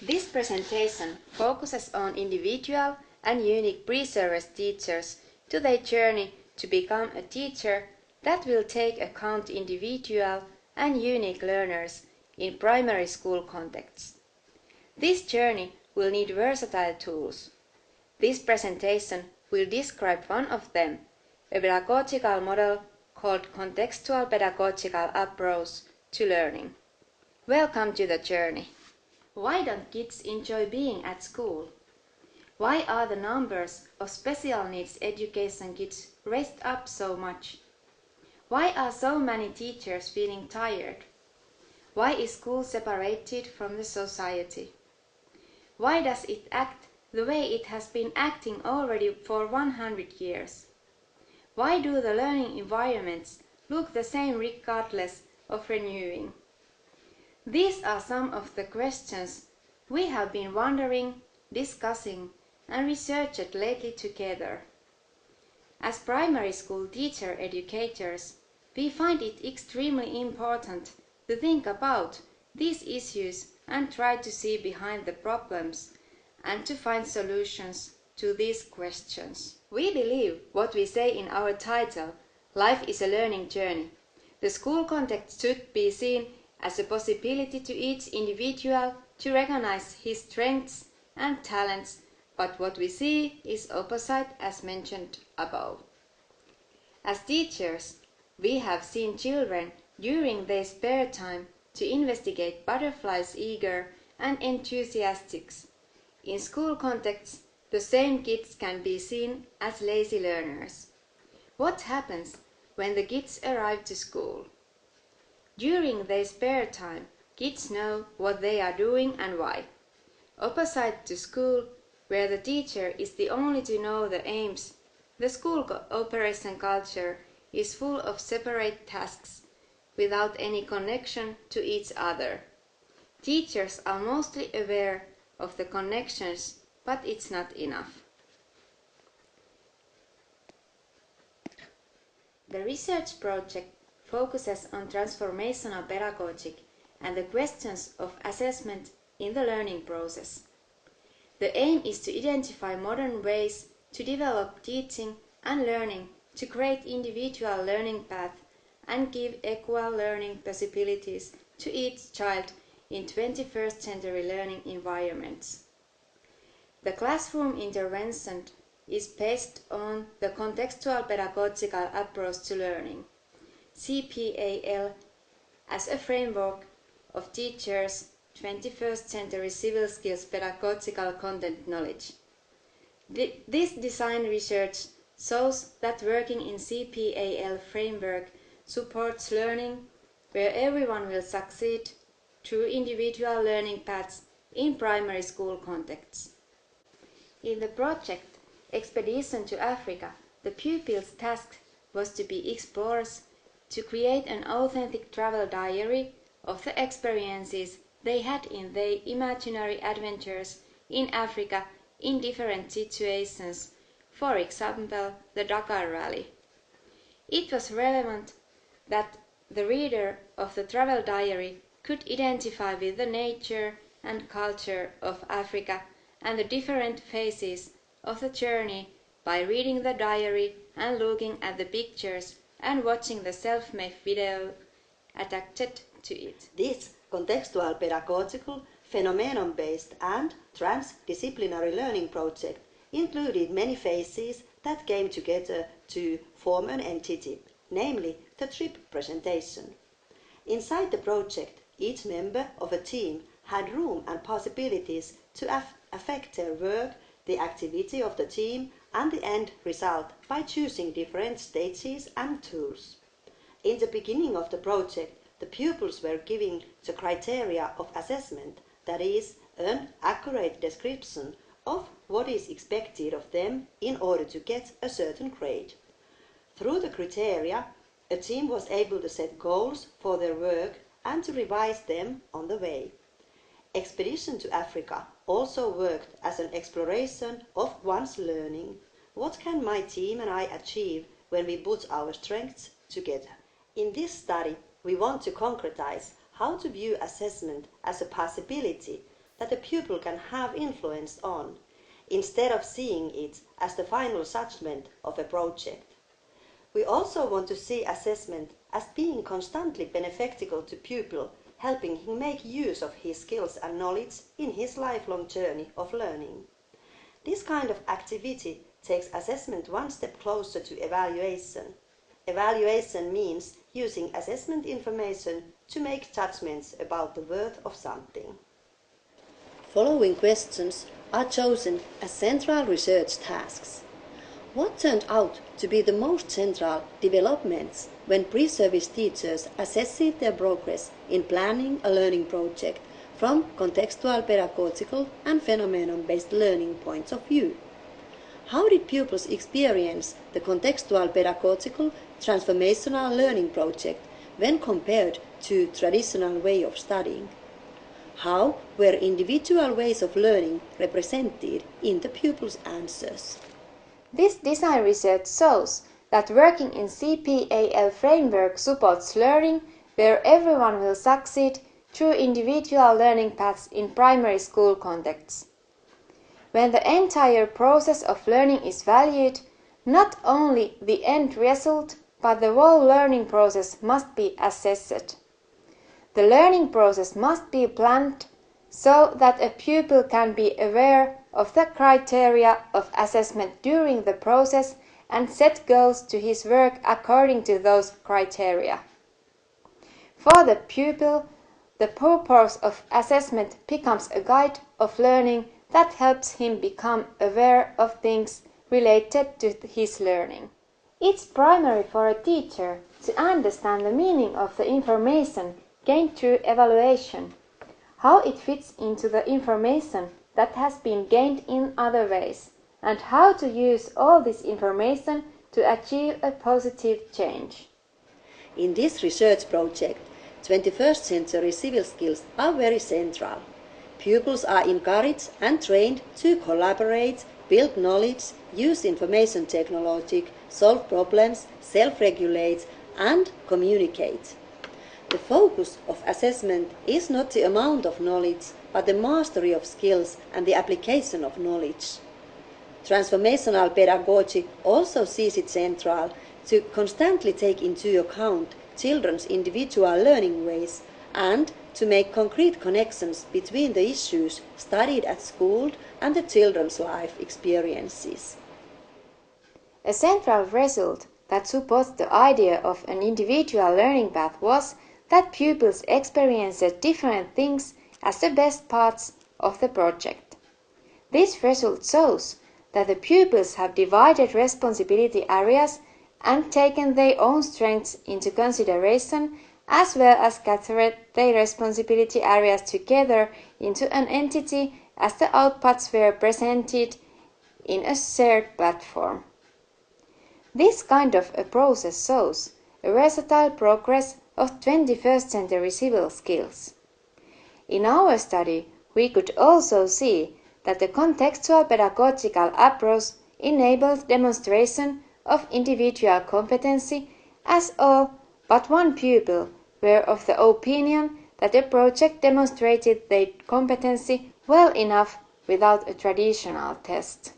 This presentation focuses on individual and unique pre-service teachers to their journey to become a teacher that will take account individual and unique learners in primary school contexts. This journey will need versatile tools. This presentation will describe one of them, a pedagogical model called Contextual Pedagogical Approach to Learning. Welcome to the journey. Why don't kids enjoy being at school? Why are the numbers of special needs education kids raised up so much? Why are so many teachers feeling tired? Why is school separated from the society? Why does it act the way it has been acting already for 100 years? Why do the learning environments look the same regardless of renewing? These are some of the questions we have been wondering, discussing, and researched lately together. As primary school teacher educators, we find it extremely important to think about these issues and try to see behind the problems and to find solutions to these questions. We believe what we say in our title, Life is a Learning Journey. The school context should be seen as a possibility to each individual to recognize his strengths and talents, but what we see is opposite as mentioned above. As teachers, we have seen children during their spare time to investigate butterflies eager and enthusiastic. In school contexts, the same kids can be seen as lazy learners. What happens when the kids arrive to school? During their spare time, kids know what they are doing and why. Opposite to school, where the teacher is the only to know the aims, the school cooperation culture is full of separate tasks without any connection to each other. Teachers are mostly aware of the connections, but it's not enough. The research project focuses on transformational pedagogy and the questions of assessment in the learning process. The aim is to identify modern ways to develop teaching and learning to create individual learning paths and give equal learning possibilities to each child in 21st century learning environments. The classroom intervention is based on the Contextual Pedagogical Approach to Learning, CPAL, as a framework of teachers' 21st century civil skills pedagogical content knowledge. This design research shows that working in CPAL framework supports learning where everyone will succeed through individual learning paths in primary school contexts. In the project Expedition to Africa, the pupils' task was to be explorers to create an authentic travel diary of the experiences they had in their imaginary adventures in Africa in different situations, for example, the Dakar Rally. It was relevant that the reader of the travel diary could identify with the nature and culture of Africa and the different phases of the journey by reading the diary and looking at the pictures and watching the self-made video attached to it. This contextual pedagogical, phenomenon-based and transdisciplinary learning project included many phases that came together to form an entity, namely the trip presentation. Inside the project, each member of a team had room and possibilities to affect their work, the activity of the team and the end result by choosing different stages and tools. In the beginning of the project, the pupils were given the criteria of assessment, that is, an accurate description of what is expected of them in order to get a certain grade. Through the criteria, a team was able to set goals for their work and to revise them on the way. Expedition to Africa also worked as an exploration of one's learning. What can my team and I achieve when we put our strengths together? In this study, we want to concretize how to view assessment as a possibility that a pupil can have influence on, instead of seeing it as the final judgment of a project. We also want to see assessment as being constantly beneficial to pupil, helping him make use of his skills and knowledge in his lifelong journey of learning. This kind of activity takes assessment one step closer to evaluation. Evaluation means using assessment information to make judgments about the worth of something. Following questions are chosen as central research tasks. What turned out to be the most central developments when pre-service teachers assessed their progress in planning a learning project from contextual, pedagogical and phenomenon-based learning points of view? How did pupils experience the contextual, pedagogical, transformational learning project when compared to traditional way of studying? How were individual ways of learning represented in the pupils' answers? This design research shows that working in CPAL framework supports learning where everyone will succeed through individual learning paths in primary school contexts. When the entire process of learning is valued, not only the end result, but the whole learning process must be assessed. The learning process must be planned so that a pupil can be aware of the criteria of assessment during the process and set goals to his work according to those criteria. For the pupil, the purpose of assessment becomes a guide of learning that helps him become aware of things related to his learning. It's primary for a teacher to understand the meaning of the information gained through evaluation, how it fits into the information that has been gained in other ways, and how to use all this information to achieve a positive change. In this research project, 21st century civil skills are very central. Pupils are encouraged and trained to collaborate, build knowledge, use information technology, solve problems, self-regulate, and communicate. The focus of assessment is not the amount of knowledge, but the mastery of skills and the application of knowledge. Transformational pedagogy also sees it central to constantly take into account children's individual learning ways and to make concrete connections between the issues studied at school and the children's life experiences. A central result that supports the idea of an individual learning path was that pupils experienced different things as the best parts of the project. This result shows that the pupils have divided responsibility areas and taken their own strengths into consideration, as well as gathered their responsibility areas together into an entity as the outputs were presented in a shared platform. This kind of a process shows a versatile progress of 21st century civil skills. In our study, we could also see that the contextual pedagogical approach enables demonstration of individual competency, as all but one pupil were of the opinion that the project demonstrated their competency well enough without a traditional test.